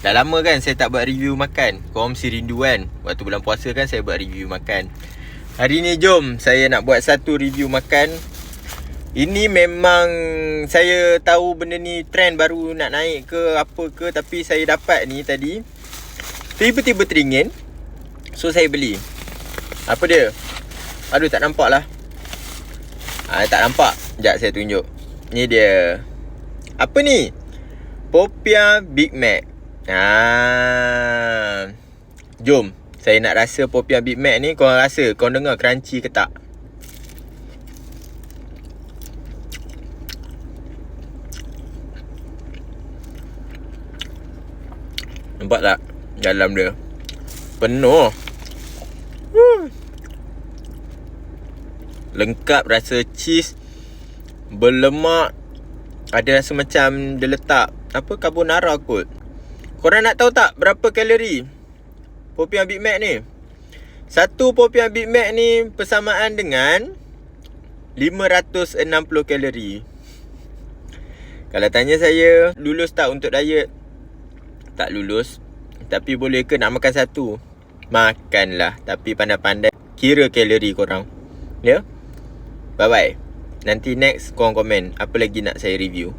Dah lama kan saya tak buat review makan. Korang mesti rindu kan. Waktu bulan puasa kan saya buat review makan. Hari ni jom saya nak buat satu review makan. Ini memang saya tahu benda ni trend baru nak naik ke apa ke, tapi saya dapat ni tadi tiba-tiba teringin. So saya beli. Apa dia? Aduh tak nampak lah. Tak nampak. Sekejap saya tunjuk. Ni dia. Apa ni? Popiah Big Mac. Jom. Saya nak rasa Popiah Big Mac ni. Korang rasa? Korang dengar crunchy ke tak? Nampak tak? Dalam dia penuh. Lengkap rasa cheese, berlemak. Ada rasa macam dia letak apa, carbonara kot. Korang nak tahu tak berapa kalori Popiah Big Mac ni? Satu Popiah Big Mac ni persamaan dengan 560 kalori. Kalau tanya saya, lulus tak untuk diet? Tak lulus. Tapi boleh ke nak makan satu? Makanlah. Tapi pandai-pandai kira kalori korang. Ya? Bye-bye. Nanti next korang komen apa lagi nak saya review.